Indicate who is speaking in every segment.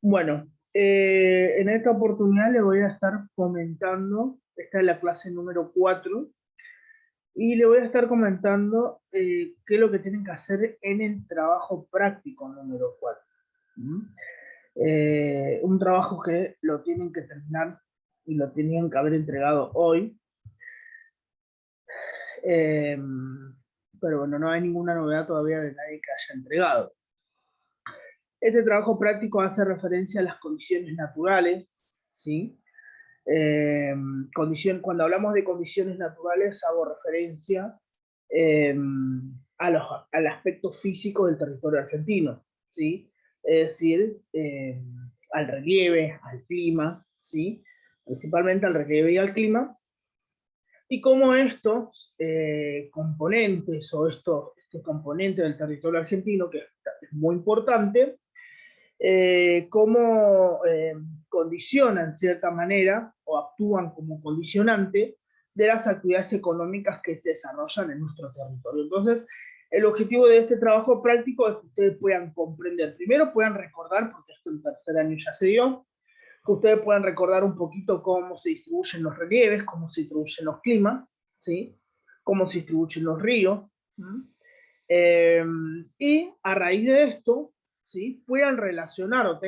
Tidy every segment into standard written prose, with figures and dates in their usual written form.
Speaker 1: Bueno, en esta oportunidad le voy a estar comentando, esta es la clase número 4, y le voy a estar comentando qué es lo que tienen que hacer en el trabajo práctico número 4. Un trabajo que lo tienen que terminar y lo tenían que haber entregado hoy. Pero bueno, no hay ninguna novedad todavía de nadie que haya entregado. Este trabajo práctico hace referencia a las condiciones naturales, ¿sí? Cuando hablamos de condiciones naturales hago referencia al aspecto físico del territorio argentino, ¿sí? Es decir, al relieve, al clima, ¿sí? Principalmente al relieve y al clima, y cómo estos componentes o este componente del territorio argentino, que es muy importante, cómo condicionan en cierta manera o actúan como condicionante de las actividades económicas que se desarrollan en nuestro territorio. Entonces, el objetivo de este trabajo práctico es que ustedes puedan comprender, primero puedan recordar, porque esto en tercer año ya se dio, que ustedes puedan recordar un poquito cómo se distribuyen los relieves, cómo se distribuyen los climas, ¿sí? Cómo se distribuyen los ríos. Y a raíz de esto, ¿sí? Puedan relacionar o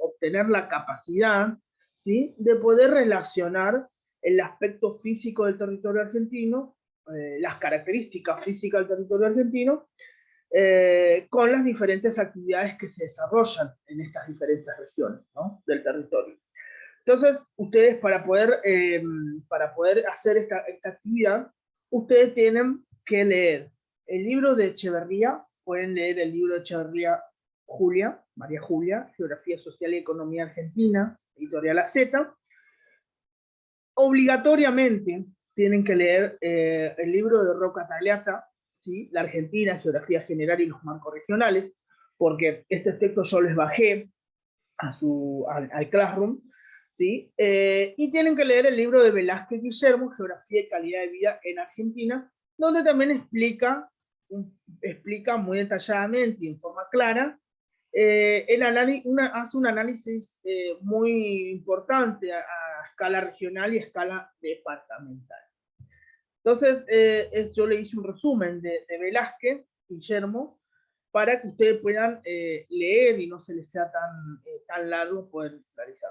Speaker 1: obtener la capacidad, ¿sí? De poder relacionar el aspecto físico del territorio argentino, las características físicas del territorio argentino, con las diferentes actividades que se desarrollan en estas diferentes regiones, ¿no? Del territorio. Entonces, ustedes para poder hacer esta actividad, ustedes tienen que leer el libro de Echeverría, pueden leer el libro de Echeverría María Julia, Geografía Social y Economía Argentina, editorial AZ. Obligatoriamente tienen que leer el libro de Roca Tagliata, ¿sí? La Argentina, Geografía General y los Marcos Regionales, porque este texto yo les bajé al Classroom, ¿sí? Y tienen que leer el libro de Velázquez Guillermo, Geografía y Calidad de Vida en Argentina, donde también explica muy detalladamente y en forma clara hace un análisis muy importante a escala regional y a escala departamental. Entonces, yo le hice un resumen de Velázquez, Guillermo, para que ustedes puedan leer y no se les sea tan largo poder realizar.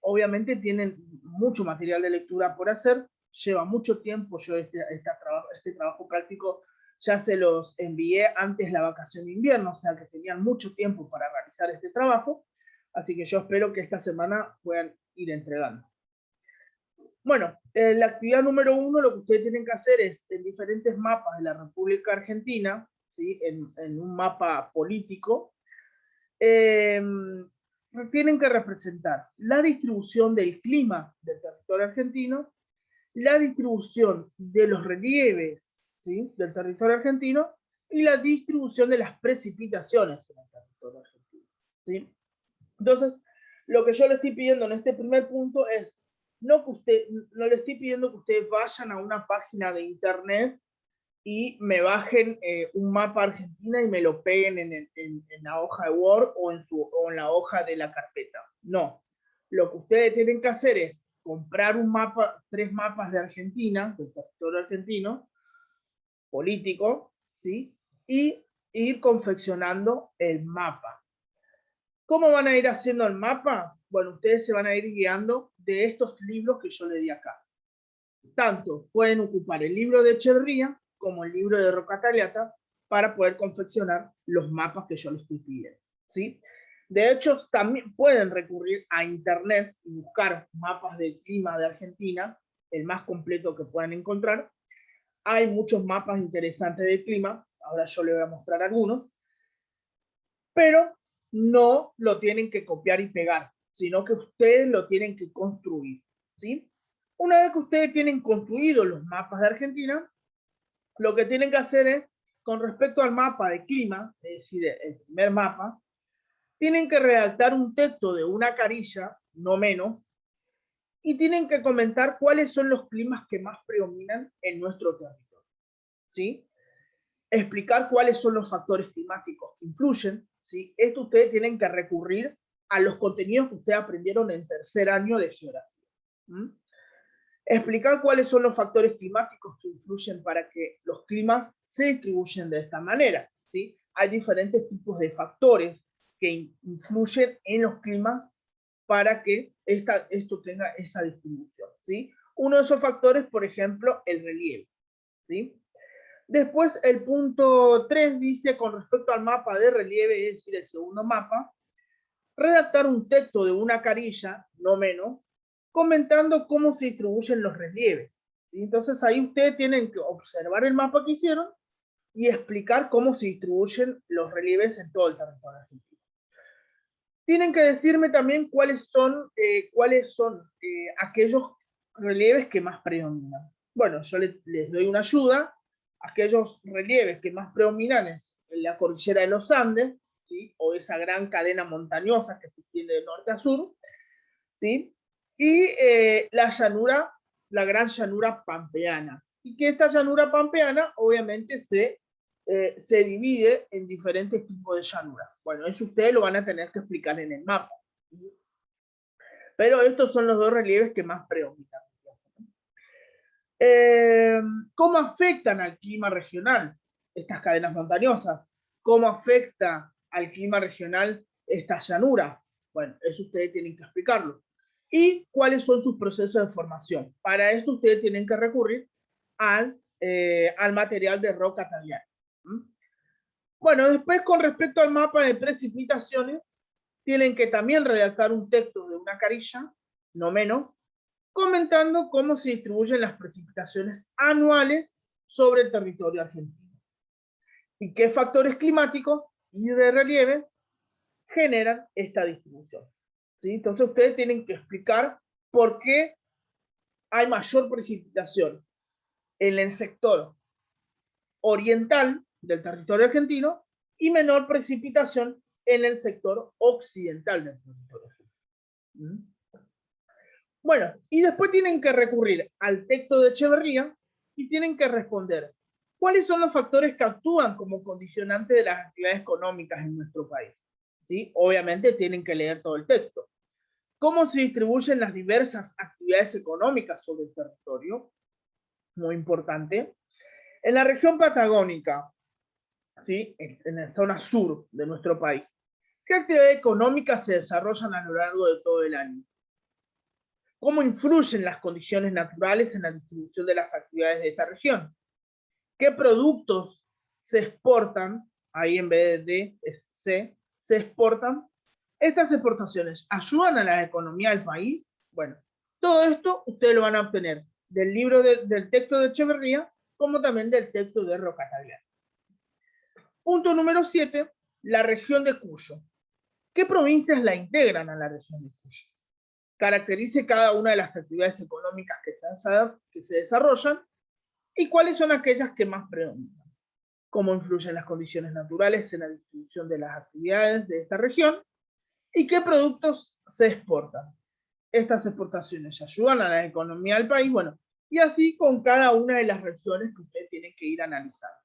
Speaker 1: Obviamente tienen mucho material de lectura por hacer, lleva mucho tiempo. Yo este trabajo práctico ya se los envié antes la vacación de invierno, o sea que tenían mucho tiempo para realizar este trabajo, así que yo espero que esta semana puedan ir entregando. Bueno, la actividad número 1, lo que ustedes tienen que hacer es, en diferentes mapas de la República Argentina, ¿sí? en un mapa político, tienen que representar la distribución del clima del territorio argentino, la distribución de los relieves, ¿sí? del territorio argentino, y la distribución de las precipitaciones en el territorio argentino, ¿sí? Entonces, lo que yo le estoy pidiendo en este primer punto es, no le estoy pidiendo que ustedes vayan a una página de internet y me bajen un mapa Argentina y me lo peguen en la hoja de Word o en la hoja de la carpeta. No. Lo que ustedes tienen que hacer es comprar 3 mapas de Argentina, del territorio argentino, político, ¿sí? Y ir confeccionando el mapa. ¿Cómo van a ir haciendo el mapa? Bueno, ustedes se van a ir guiando de estos libros que yo le di acá. Tanto pueden ocupar el libro de Echeverría como el libro de Roca Tagliata para poder confeccionar los mapas que yo les estoy pidiendo, ¿sí? De hecho, también pueden recurrir a internet y buscar mapas del clima de Argentina, el más completo que puedan encontrar. Hay muchos mapas interesantes del clima, ahora yo les voy a mostrar algunos, pero no lo tienen que copiar y pegar, sino que ustedes lo tienen que construir, ¿sí? Una vez que ustedes tienen construidos los mapas de Argentina, lo que tienen que hacer es, con respecto al mapa de clima, es decir, el primer mapa, tienen que redactar un texto de una carilla, no menos, y tienen que comentar cuáles son los climas que más predominan en nuestro territorio, ¿sí? explicar cuáles son los factores climáticos que influyen, ¿sí? Esto ustedes tienen que recurrir a los contenidos que ustedes aprendieron en tercer año de geografía. Explicar cuáles son los factores climáticos que influyen para que los climas se distribuyen de esta manera, ¿sí? Hay diferentes tipos de factores que influyen en los climas para que esto tenga esa distribución, ¿sí? Uno de esos factores, por ejemplo, el relieve, ¿sí? Después, el punto 3 dice, con respecto al mapa de relieve, es decir, el segundo mapa, redactar un texto de una carilla, no menos, comentando cómo se distribuyen los relieves, ¿sí? Entonces, ahí ustedes tienen que observar el mapa que hicieron y explicar cómo se distribuyen los relieves en todo el territorio argentino. Tienen que decirme también cuáles son aquellos relieves que más predominan. Bueno, yo les doy una ayuda. Aquellos relieves que más predominan es en la cordillera de los Andes, ¿sí? O esa gran cadena montañosa que se extiende de norte a sur, ¿sí? Y la gran llanura pampeana. Y que esta llanura pampeana obviamente se divide en diferentes tipos de llanuras. Bueno, eso ustedes lo van a tener que explicar en el mapa. Pero estos son los dos relieves que más predominan. ¿Cómo afectan al clima regional estas cadenas montañosas? ¿Cómo afecta al clima regional esta llanura? Bueno, eso ustedes tienen que explicarlo. ¿Y cuáles son sus procesos de formación? Para esto ustedes tienen que recurrir al material de roca tabiana. Bueno, después con respecto al mapa de precipitaciones, tienen que también redactar un texto de una carilla, no menos, comentando cómo se distribuyen las precipitaciones anuales sobre el territorio argentino y qué factores climáticos y de relieve generan esta distribución, ¿sí? Entonces ustedes tienen que explicar por qué hay mayor precipitación en el sector oriental del territorio argentino y menor precipitación en el sector occidental del territorio argentino. Bueno, y después tienen que recurrir al texto de Echeverría y tienen que responder cuáles son los factores que actúan como condicionante de las actividades económicas en nuestro país. ¿Sí? Obviamente tienen que leer todo el texto. ¿Cómo se distribuyen las diversas actividades económicas sobre el territorio? Muy importante. En la región patagónica, ¿sí? En la zona sur de nuestro país, ¿qué actividades económicas se desarrollan a lo largo de todo el año? ¿Cómo influyen las condiciones naturales en la distribución de las actividades de esta región? ¿Qué productos se exportan? Ahí en vez de se exportan. ¿Estas exportaciones ayudan a la economía del país? Bueno, todo esto ustedes lo van a obtener del libro del texto de Echeverría, como también del texto de Roca Tagliani. Punto número 7, la región de Cuyo. ¿Qué provincias la integran a la región de Cuyo? Caracterice cada una de las actividades económicas que se desarrollan y cuáles son aquellas que más predominan. Cómo influyen las condiciones naturales en la distribución de las actividades de esta región y qué productos se exportan. Estas exportaciones ayudan a la economía del país, bueno, y así con cada una de las regiones que ustedes tienen que ir analizando.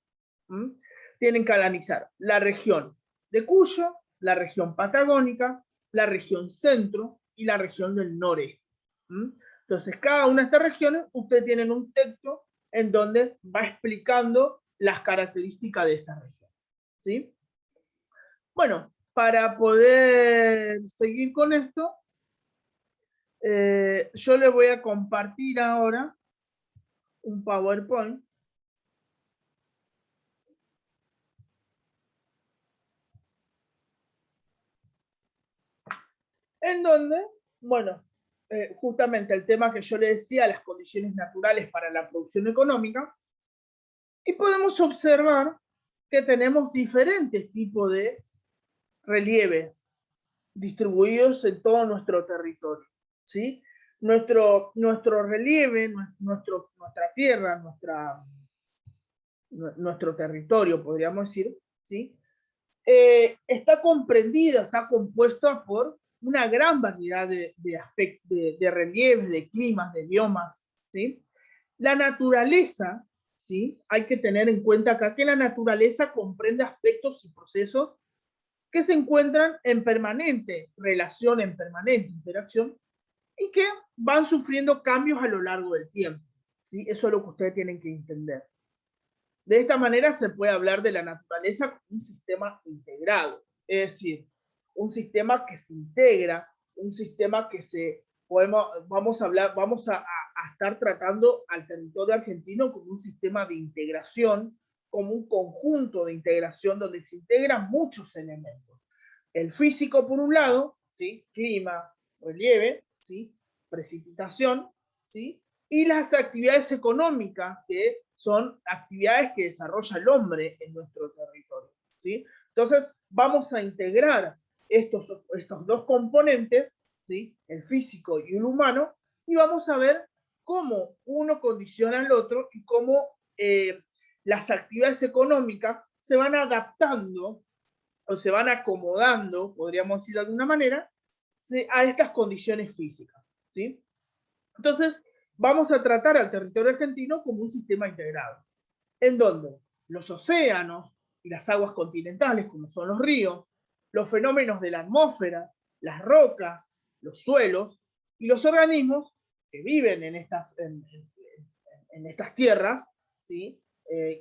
Speaker 1: Tienen que analizar la región de Cuyo, la región patagónica, la región centro y la región del noreste. Entonces, cada una de estas regiones, ustedes tienen un texto en donde va explicando las características de esta región. ¿Sí? Bueno, para poder seguir con esto, yo les voy a compartir ahora un PowerPoint. En donde, bueno, justamente el tema que yo le decía, las condiciones naturales para la producción económica, y podemos observar que tenemos diferentes tipos de relieves distribuidos en todo nuestro territorio, ¿sí? Nuestro relieve, nuestra tierra, nuestro territorio, podríamos decir, ¿sí? Está comprendido, está compuesto por una gran variedad de relieves, de climas, de biomas, ¿sí? La naturaleza, ¿sí? Hay que tener en cuenta acá que la naturaleza comprende aspectos y procesos que se encuentran en permanente relación, en permanente interacción, y que van sufriendo cambios a lo largo del tiempo, ¿sí? Eso es lo que ustedes tienen que entender. De esta manera se puede hablar de la naturaleza como un sistema integrado, es decir, un sistema que se integra, un sistema que vamos a estar tratando al territorio argentino como un sistema de integración, como un conjunto de integración donde se integran muchos elementos. El físico por un lado, ¿sí? Clima, relieve, ¿sí? Precipitación, ¿sí? Y las actividades económicas, que son actividades que desarrolla el hombre en nuestro territorio, ¿sí? Entonces, vamos a integrar estos dos componentes, ¿sí? El físico y el humano, y vamos a ver cómo uno condiciona al otro y cómo las actividades económicas se van adaptando o se van acomodando, podríamos decir de alguna manera, ¿sí? A estas condiciones físicas, ¿sí? Entonces, vamos a tratar al territorio argentino como un sistema integrado, en donde los océanos y las aguas continentales, como son los ríos, los fenómenos de la atmósfera, las rocas, los suelos y los organismos que viven en estas tierras, ¿sí?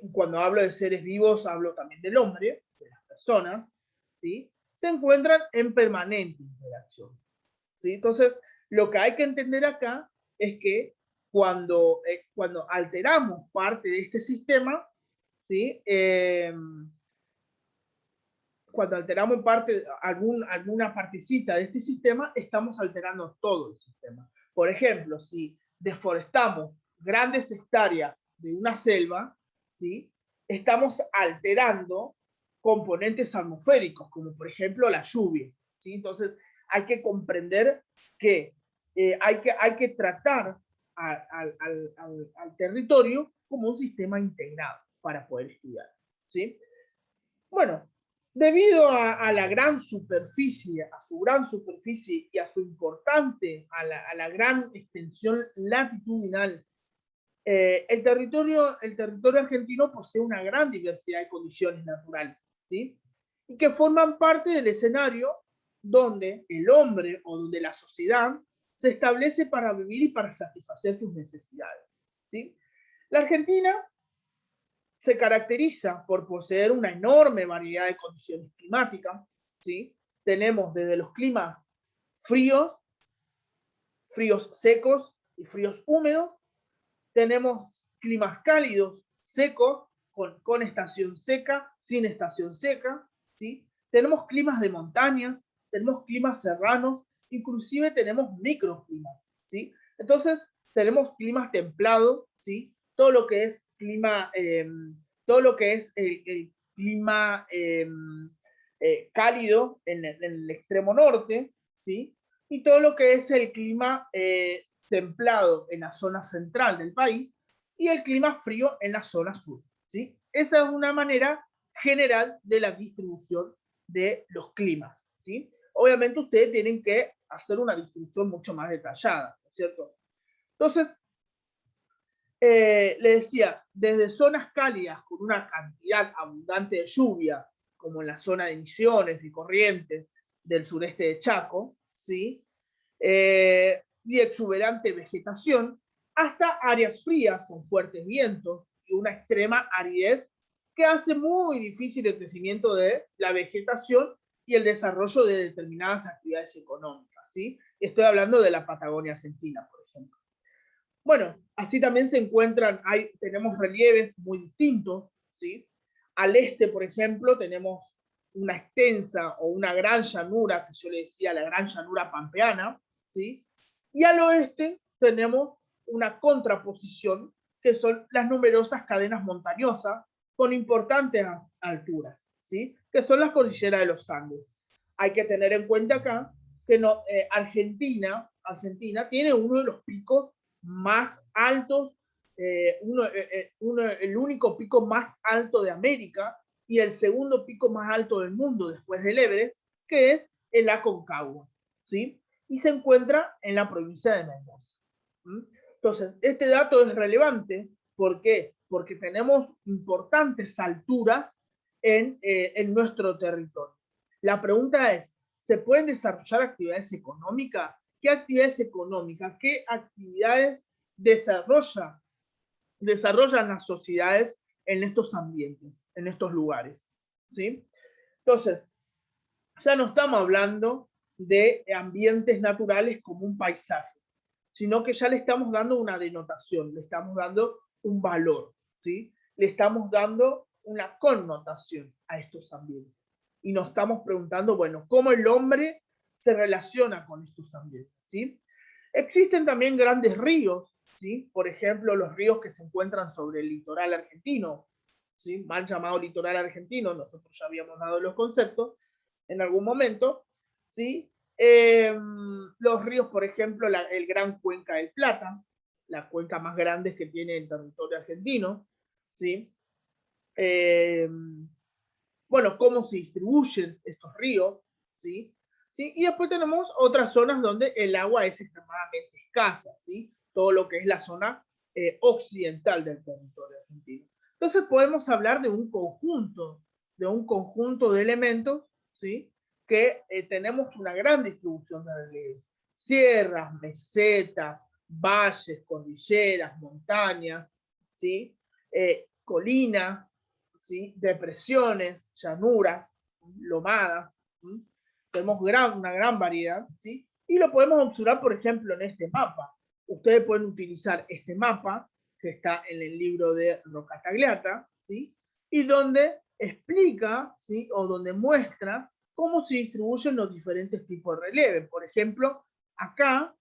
Speaker 1: Y cuando hablo de seres vivos, hablo también del hombre, de las personas, ¿sí? Se encuentran en permanente interacción, ¿sí? Entonces, lo que hay que entender acá es que cuando alteramos parte de este sistema, ¿sí? Cuando alteramos alguna partecita de este sistema, estamos alterando todo el sistema. Por ejemplo, si deforestamos grandes hectáreas de una selva, ¿sí? Estamos alterando componentes atmosféricos, como por ejemplo la lluvia, ¿sí? Entonces, hay que comprender que hay que tratar al territorio como un sistema integrado para poder estudiar, ¿sí? Bueno, debido a la gran superficie, a su gran superficie y a su importante, a la gran extensión latitudinal, el territorio argentino posee una gran diversidad de condiciones naturales, ¿sí? Y que forman parte del escenario donde el hombre o donde la sociedad se establece para vivir y para satisfacer sus necesidades, ¿sí? La Argentina se caracteriza por poseer una enorme variedad de condiciones climáticas, ¿sí? Tenemos desde los climas fríos, fríos secos y fríos húmedos, tenemos climas cálidos, secos, con estación seca, sin estación seca, ¿sí? Tenemos climas de montañas, tenemos climas serranos, inclusive tenemos microclimas, ¿sí? Entonces, tenemos climas templados, ¿sí? Todo lo que es clima, todo lo que es el clima cálido en el extremo norte, ¿sí? Y todo lo que es el clima templado en la zona central del país y el clima frío en la zona sur, ¿sí? Esa es una manera general de la distribución de los climas, ¿sí? Obviamente ustedes tienen que hacer una distribución mucho más detallada, ¿no es cierto? Entonces, le decía, desde zonas cálidas con una cantidad abundante de lluvia, como en la zona de Misiones y Corrientes del sureste de Chaco, ¿sí? Y exuberante vegetación, hasta áreas frías con fuertes vientos y una extrema aridez que hace muy difícil el crecimiento de la vegetación y el desarrollo de determinadas actividades económicas, ¿sí? Estoy hablando de la Patagonia Argentina, por ejemplo. Bueno, así también se encuentran, tenemos relieves muy distintos, ¿sí? Al este, por ejemplo, tenemos una extensa o una gran llanura, que yo le decía la gran llanura pampeana, ¿sí? Y al oeste tenemos una contraposición, que son las numerosas cadenas montañosas con importantes alturas, ¿sí? Que son las cordilleras de los Andes. Hay que tener en cuenta acá que no, Argentina tiene uno de los picos más altos, el único pico más alto de América y el segundo pico más alto del mundo después del Everest, que es el Aconcagua, ¿sí? Y se encuentra en la provincia de Mendoza. ¿Mm? Entonces, este dato es relevante, ¿por qué? porque tenemos importantes alturas en nuestro territorio. La pregunta es, ¿se pueden desarrollar actividades económicas? ¿Qué actividades económicas, qué actividades desarrollan las sociedades en estos ambientes, en estos lugares? ¿Sí? Entonces, ya no estamos hablando de ambientes naturales como un paisaje, sino que ya le estamos dando una denotación, le estamos dando un valor, ¿sí? Le estamos dando una connotación a estos ambientes. Y nos estamos preguntando, bueno, ¿cómo el hombre se relaciona con estos ambientes? ¿Sí? Existen también grandes ríos, ¿sí? Por ejemplo, los ríos que se encuentran sobre el litoral argentino, ¿sí? Mal llamado litoral argentino, nosotros ya habíamos dado los conceptos en algún momento, ¿sí? Los ríos, por ejemplo, el Gran Cuenca del Plata, la cuenca más grande que tiene el territorio argentino, ¿sí? Bueno, cómo se distribuyen estos ríos, ¿sí? ¿Sí? Y después tenemos otras zonas donde el agua es extremadamente escasa, ¿sí? Todo lo que es la zona occidental del territorio argentino. Entonces podemos hablar de un conjunto de elementos, ¿sí? Que tenemos una gran distribución de relieves. Sierras, mesetas, valles, cordilleras, montañas, ¿sí? Colinas, ¿sí? Depresiones, llanuras, lomadas, ¿sí? Tenemos una gran variedad, ¿sí? Y lo podemos observar, por ejemplo, en este mapa. Ustedes pueden utilizar este mapa, que está en el libro de Roca Tagliata, ¿sí? Y donde explica, ¿sí? O donde muestra cómo se distribuyen los diferentes tipos de relieve. Por ejemplo, acá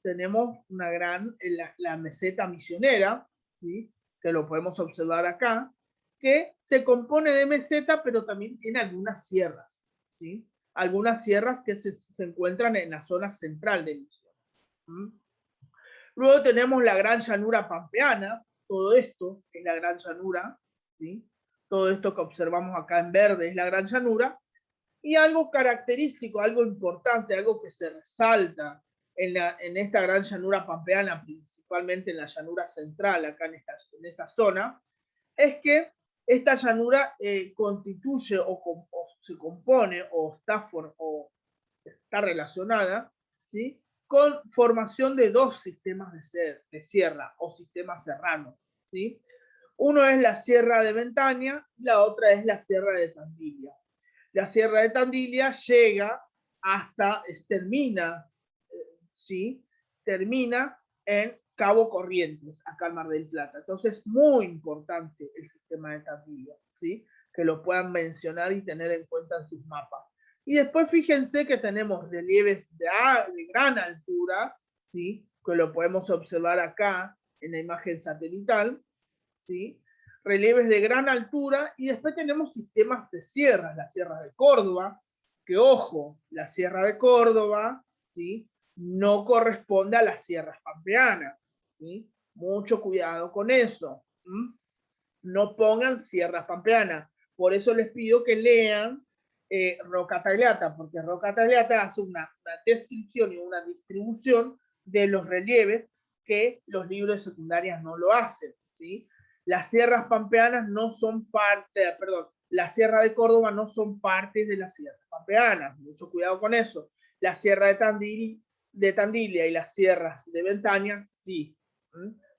Speaker 1: tenemos una gran, la meseta misionera, ¿sí? Que lo podemos observar acá, que se compone de meseta, pero también tiene algunas sierras, ¿sí? Algunas sierras que se encuentran en la zona central de Misiones. ¿Mm? Luego tenemos la gran llanura pampeana, todo esto es la gran llanura, ¿sí? Todo esto que observamos acá en verde es la gran llanura, y algo característico, algo importante, algo que se resalta en esta gran llanura pampeana, principalmente en la llanura central, acá en esta zona, es que esta llanura constituye o se compone o está relacionada, ¿sí? Con formación de dos sistemas de sierra o sistemas serranos, ¿sí? Uno es la Sierra de Ventaña y la otra es la Sierra de Tandilia. La Sierra de Tandilia llega hasta, termina, ¿sí? Termina en Cabo Corrientes, acá en Mar del Plata. Entonces, muy importante el sistema de Tandilia, ¿sí? Que lo puedan mencionar y tener en cuenta en sus mapas. Y después fíjense que tenemos relieves de gran altura, ¿sí? Que lo podemos observar acá en la imagen satelital, ¿sí? Relieves de gran altura, y después tenemos sistemas de sierras, la Sierra de Córdoba, que ojo, la Sierra de Córdoba, ¿sí? No corresponde a las sierras pampeanas, ¿sí? Mucho cuidado con eso. No pongan sierras pampeanas. Por eso les pido que lean Roca Tagliata, porque Roca Tagliata hace una descripción y una distribución de los relieves que los libros de secundarias no lo hacen, ¿sí? Las sierras pampeanas no son parte, perdón, la Sierra de Córdoba no son partes de las sierras pampeanas, mucho cuidado con eso. La Sierra de Tandilia y las sierras de Ventaña, sí,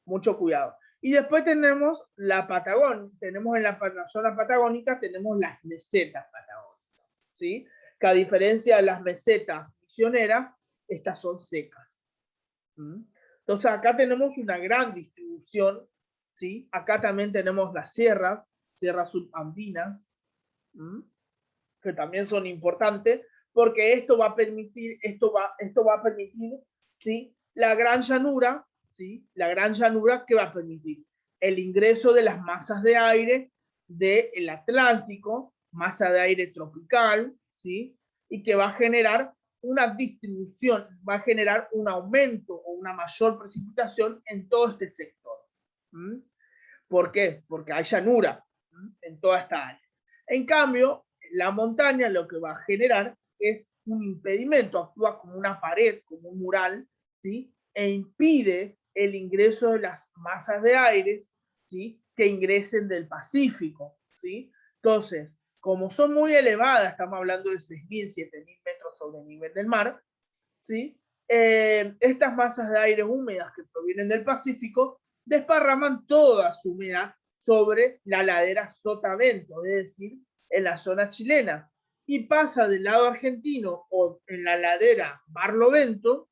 Speaker 1: mucho cuidado. Y después tenemos la Patagonia, tenemos en la zona patagónica, tenemos las mesetas patagónicas, ¿sí? Que a diferencia de las mesetas misioneras, estas son secas. Entonces acá tenemos una gran distribución, ¿sí? Acá también tenemos las sierras subandinas, que también son importantes, porque esto va a permitir, ¿sí? La gran llanura, ¿sí? La gran llanura que va a permitir el ingreso de las masas de aire del Atlántico, masa de aire tropical, ¿sí? Y que va a generar una distribución, va a generar un aumento o una mayor precipitación en todo este sector. ¿Por qué? Porque hay llanura en toda esta área. En cambio, la montaña lo que va a generar es un impedimento, actúa como una pared, como un mural, ¿sí? E impide el ingreso de las masas de aire, ¿sí? que ingresen del Pacífico, ¿sí? Entonces, como son muy elevadas, estamos hablando de 6.000, 7.000 metros sobre el nivel del mar, ¿sí? Estas masas de aire húmedas que provienen del Pacífico desparraman toda su humedad sobre la ladera Sotavento, es decir, en la zona chilena, y pasa del lado argentino o en la ladera Barlovento,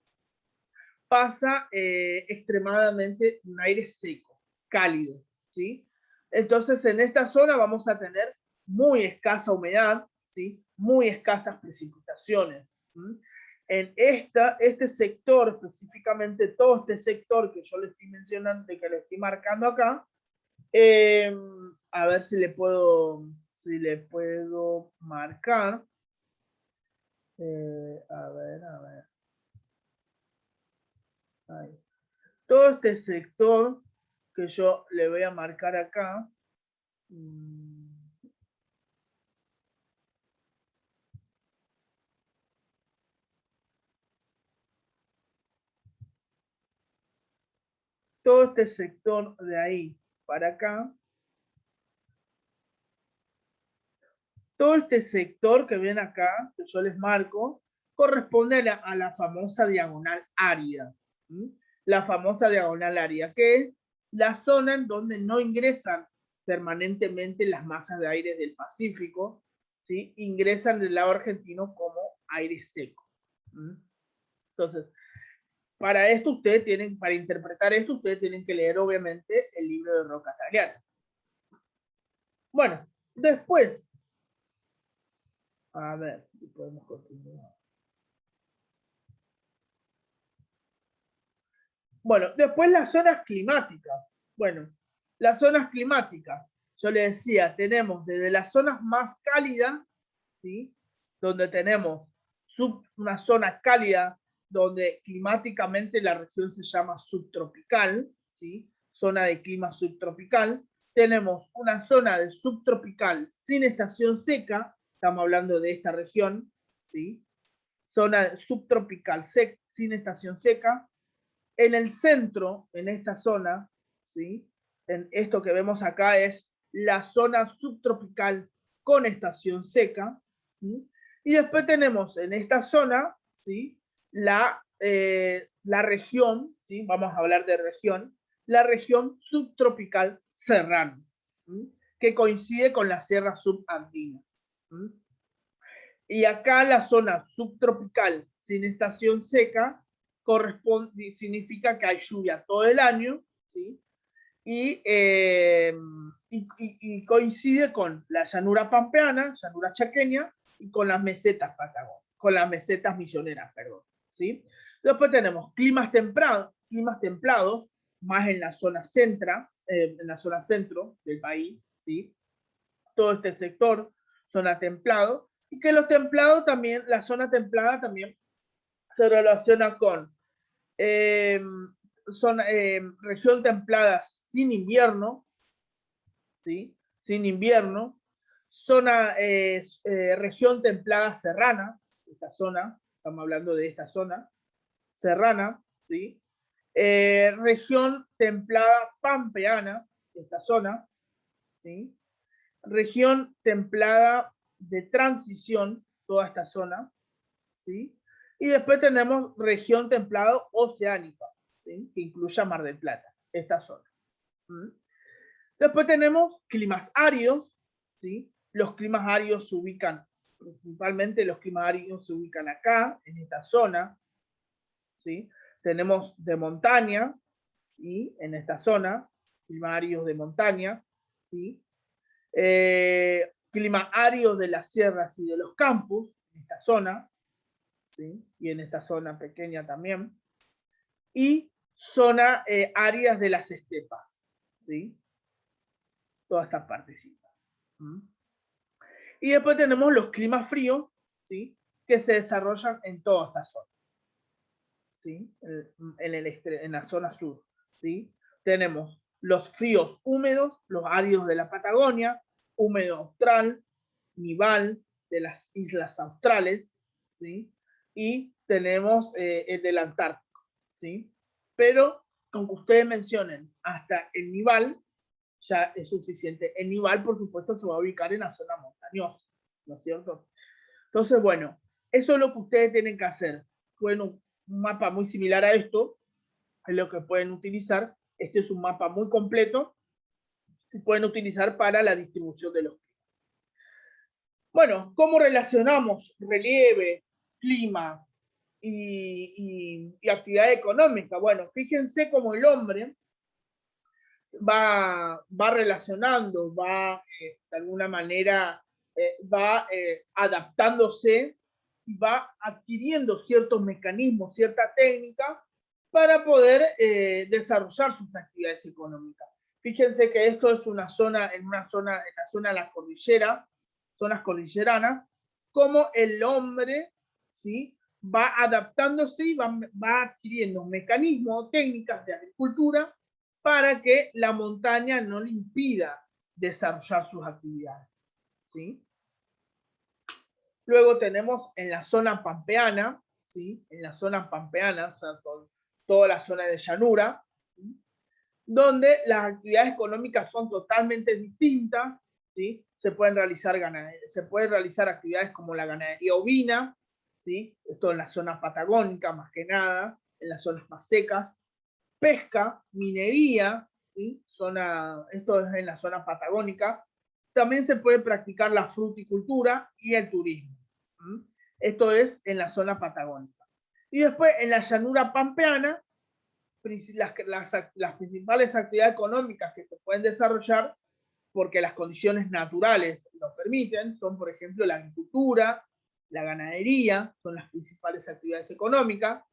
Speaker 1: pasa extremadamente un aire seco, cálido, ¿sí? Entonces, en esta zona vamos a tener muy escasa humedad, ¿sí? Muy escasas precipitaciones. ¿Sí? En este sector, específicamente todo este sector que yo le estoy mencionando, que le estoy marcando acá, a ver si le puedo marcar. A ver. Ahí. Todo este sector que yo le voy a marcar acá. Todo este sector de ahí para acá. Todo este sector que ven acá, que yo les marco, corresponde a la famosa diagonal árida. ¿Sí? La famosa diagonal árida, que es la zona en donde no ingresan permanentemente las masas de aire del Pacífico, ¿sí? Ingresan del lado argentino como aire seco. ¿Sí? Entonces, para interpretar esto, ustedes tienen que leer obviamente el libro de Roca Tagliani. Bueno, después, a ver si podemos continuar. Bueno, después las zonas climáticas. Bueno, las zonas climáticas, yo le decía, tenemos desde las zonas más cálidas, ¿sí? Donde tenemos una zona cálida, donde climáticamente la región se llama subtropical, ¿sí? Zona de clima subtropical. Tenemos una zona de subtropical sin estación seca, estamos hablando de esta región, ¿sí? Zona subtropical sin estación seca. En el centro, en esta zona, ¿sí? En esto que vemos acá es la zona subtropical con estación seca, ¿sí? Y después tenemos en esta zona, ¿sí? La región, ¿sí? Vamos a hablar de región, la región subtropical serrana, ¿sí? Que coincide con la sierra subandina. ¿Sí? Y acá la zona subtropical sin estación seca significa que hay lluvia todo el año, ¿sí? Y coincide con la llanura pampeana, llanura chaqueña, y con las mesetas patagónicas, con las mesetas misioneras, perdón, ¿sí? Después tenemos climas templados, más en la zona en la zona centro del país, ¿sí? Todo este sector, zona templado, y que los templados también, la zona templada también se relaciona con región templada sin invierno, ¿sí? Sin invierno, región templada serrana, esta zona, estamos hablando de esta zona, serrana, ¿sí? Región templada pampeana, esta zona, ¿sí? Región templada de transición, toda esta zona, ¿sí? Y después tenemos región templado oceánica, ¿sí? Que incluye Mar del Plata, esta zona. ¿Sí? Después tenemos climas áridos, ¿sí? Los climas áridos se ubican, principalmente los climas áridos se ubican acá, en esta zona, ¿sí? Tenemos de montaña, ¿sí? En esta zona, climas áridos de montaña, ¿sí? Clima árido de las sierras y de los campos, en esta zona, ¿sí? Y en esta zona pequeña también, y zona áreas de las estepas, ¿sí? Toda esta partecita. ¿Mm? Y después tenemos los climas fríos, ¿sí? Que se desarrollan en toda esta zona, ¿sí? En la zona sur, ¿sí? Tenemos los fríos húmedos, los áridos de la Patagonia, húmedo austral, nival de las islas australes, ¿sí? Y tenemos el del Antártico, ¿sí? Pero, aunque ustedes mencionen hasta el nival, ya es suficiente. El nival, por supuesto, se va a ubicar en la zona montañosa, ¿no es cierto? Entonces, bueno, eso es lo que ustedes tienen que hacer. Bueno, un mapa muy similar a esto es lo que pueden utilizar. Este es un mapa muy completo que pueden utilizar para la distribución de los climas. Bueno, ¿cómo relacionamos relieve, clima y actividad económica? Bueno, fíjense cómo el hombre va relacionando, va de alguna manera, va adaptándose y va adquiriendo ciertos mecanismos, cierta técnica para poder desarrollar sus actividades económicas. Fíjense que esto es una zona, en la zona de las cordilleras, zonas cordilleranas, como el hombre, ¿sí?, va adaptándose y va adquiriendo mecanismos, técnicas de agricultura para que la montaña no le impida desarrollar sus actividades, ¿sí? Luego tenemos en la zona pampeana, ¿sí? En la zona pampeana, o sea, toda la zona de llanura, ¿sí?, donde las actividades económicas son totalmente distintas, ¿sí? Se pueden realizar actividades como la ganadería ovina, ¿sí? Esto en la zona patagónica más que nada, en las zonas más secas, pesca, minería, ¿sí? Esto es en la zona patagónica. También se puede practicar la fruticultura y el turismo, ¿sí? Esto es en la zona patagónica. Y después en la llanura pampeana, las principales actividades económicas que se pueden desarrollar, porque las condiciones naturales lo permiten, son, por ejemplo, la agricultura, la ganadería, son las principales actividades económicas,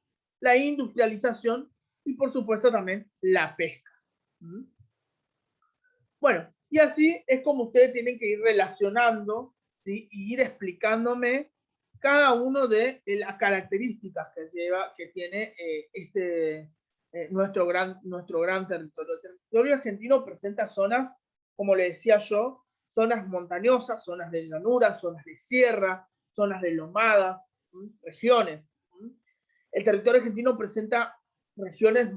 Speaker 1: la industrialización y, por supuesto, también la pesca. Bueno, y así es como ustedes tienen que ir relacionando, ¿sí?, y ir explicándome cada uno de las características que tiene nuestro gran territorio. El territorio argentino presenta zonas, como le decía yo, zonas montañosas, zonas de llanura, zonas de sierra, zonas de lomadas, regiones. El territorio argentino presenta regiones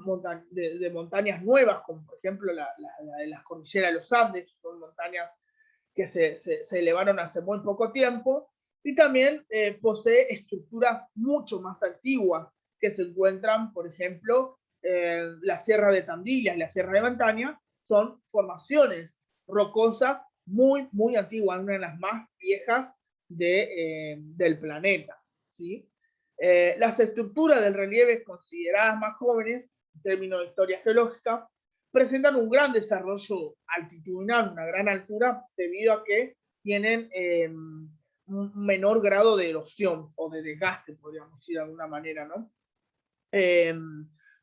Speaker 1: de montañas nuevas, como por ejemplo la de las cordilleras de los Andes, son montañas que se elevaron hace muy poco tiempo, y también posee estructuras mucho más antiguas que se encuentran, por ejemplo, la Sierra de Tandil y la Sierra de Montaña, son formaciones rocosas muy, muy antiguas, una de las más viejas del planeta, ¿sí? Las estructuras del relieve consideradas más jóvenes, en términos de historia geológica, presentan un gran desarrollo altitudinal, una gran altura, debido a que tienen un menor grado de erosión o de desgaste, podríamos decir de alguna manera, ¿no?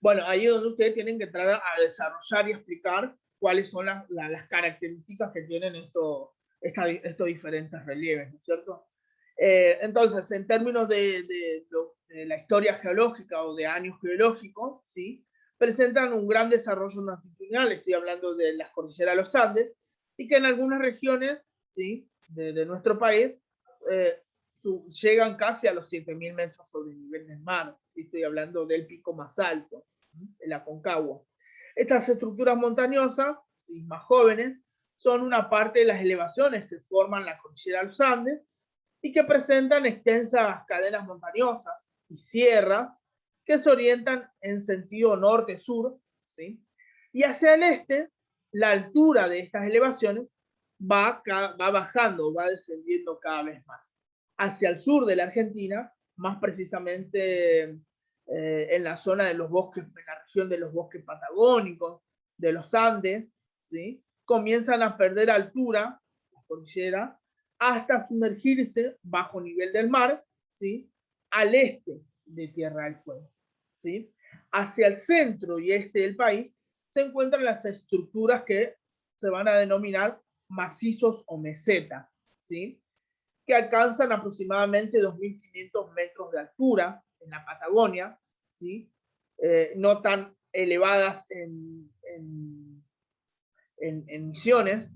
Speaker 1: Bueno, ahí es donde ustedes tienen que entrar a desarrollar y explicar cuáles son las características que tienen estos diferentes relieves, ¿no es cierto? Entonces, en términos de la historia geológica o de años geológicos, ¿sí?, presentan un gran desarrollo longitudinal, estoy hablando de las cordilleras de los Andes, y que en algunas regiones, ¿sí?, de nuestro país llegan casi a los 7.000 metros sobre el nivel del mar. Estoy hablando del pico más alto, el Aconcagua. Estas estructuras montañosas, ¿sí?, más jóvenes, son una parte de las elevaciones que forman la cordillera de los Andes y que presentan extensas cadenas montañosas y sierras que se orientan en sentido norte-sur, ¿sí? Y hacia el este, la altura de estas elevaciones va bajando, va descendiendo cada vez más. Hacia el sur de la Argentina, más precisamente en la zona de los bosques, en la región de los bosques patagónicos, de los Andes, ¿sí?, comienzan a perder altura, la cordillera, hasta sumergirse bajo nivel del mar, ¿sí?, al este de Tierra del Fuego, ¿sí? Hacia el centro y este del país se encuentran las estructuras que se van a denominar macizos o mesetas, ¿sí?, que alcanzan aproximadamente 2.500 metros de altura en la Patagonia, ¿sí?, no tan elevadas en Misiones.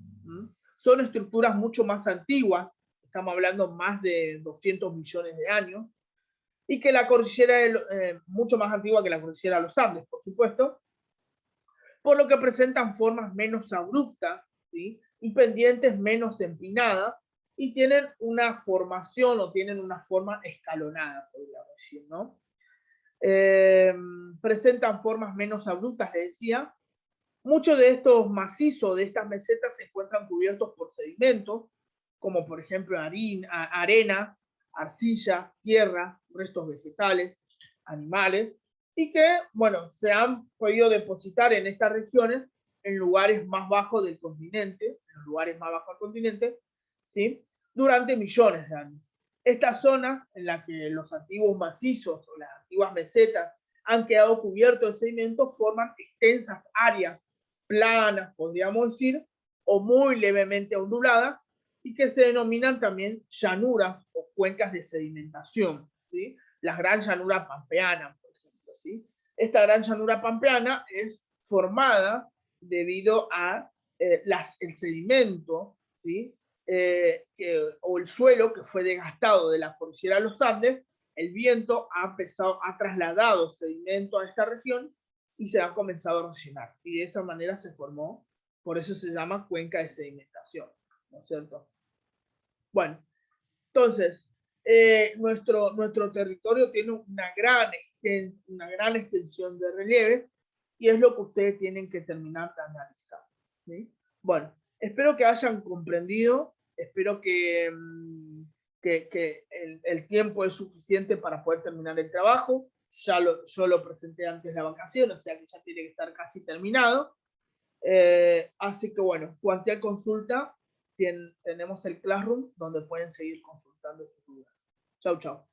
Speaker 1: Son estructuras mucho más antiguas, estamos hablando más de 200 millones de años, y que la cordillera es mucho más antigua que la cordillera de los Andes, por supuesto, por lo que presentan formas menos abruptas, ¿sí? Y pendientes menos empinadas, y tienen una formación o tienen una forma escalonada, podríamos decir, ¿no? Presentan formas menos abruptas, les decía. Muchos de estos macizos, de estas mesetas, se encuentran cubiertos por sedimentos, como por ejemplo arena, arcilla, tierra, restos vegetales, animales, y que, bueno, se han podido depositar en estas regiones en lugares más bajos del continente, en los lugares más bajos del continente, ¿sí? Durante millones de años. Estas zonas en las que los antiguos macizos o las antiguas mesetas han quedado cubiertos de sedimentos forman extensas áreas planas, podríamos decir, o muy levemente onduladas, y que se denominan también llanuras o cuencas de sedimentación, ¿sí? La gran llanura pampeana, por ejemplo, ¿sí? Esta gran llanura pampeana es formada debido a el sedimento, ¿sí? O el suelo que fue desgastado de la cordillera de los Andes. El viento ha trasladado sedimento a esta región y se ha comenzado a erosionar. Y de esa manera se formó, por eso se llama cuenca de sedimentación, ¿no es cierto? Bueno, entonces, nuestro territorio tiene una gran extensión de relieves, y es lo que ustedes tienen que terminar de analizar, ¿sí? Bueno, espero que hayan comprendido, espero que el tiempo es suficiente para poder terminar el trabajo. Yo lo presenté antes de la vacación, o sea que ya tiene que estar casi terminado. Así que bueno, cualquier consulta, tenemos el Classroom donde pueden seguir consultando sus dudas. Chau, chau.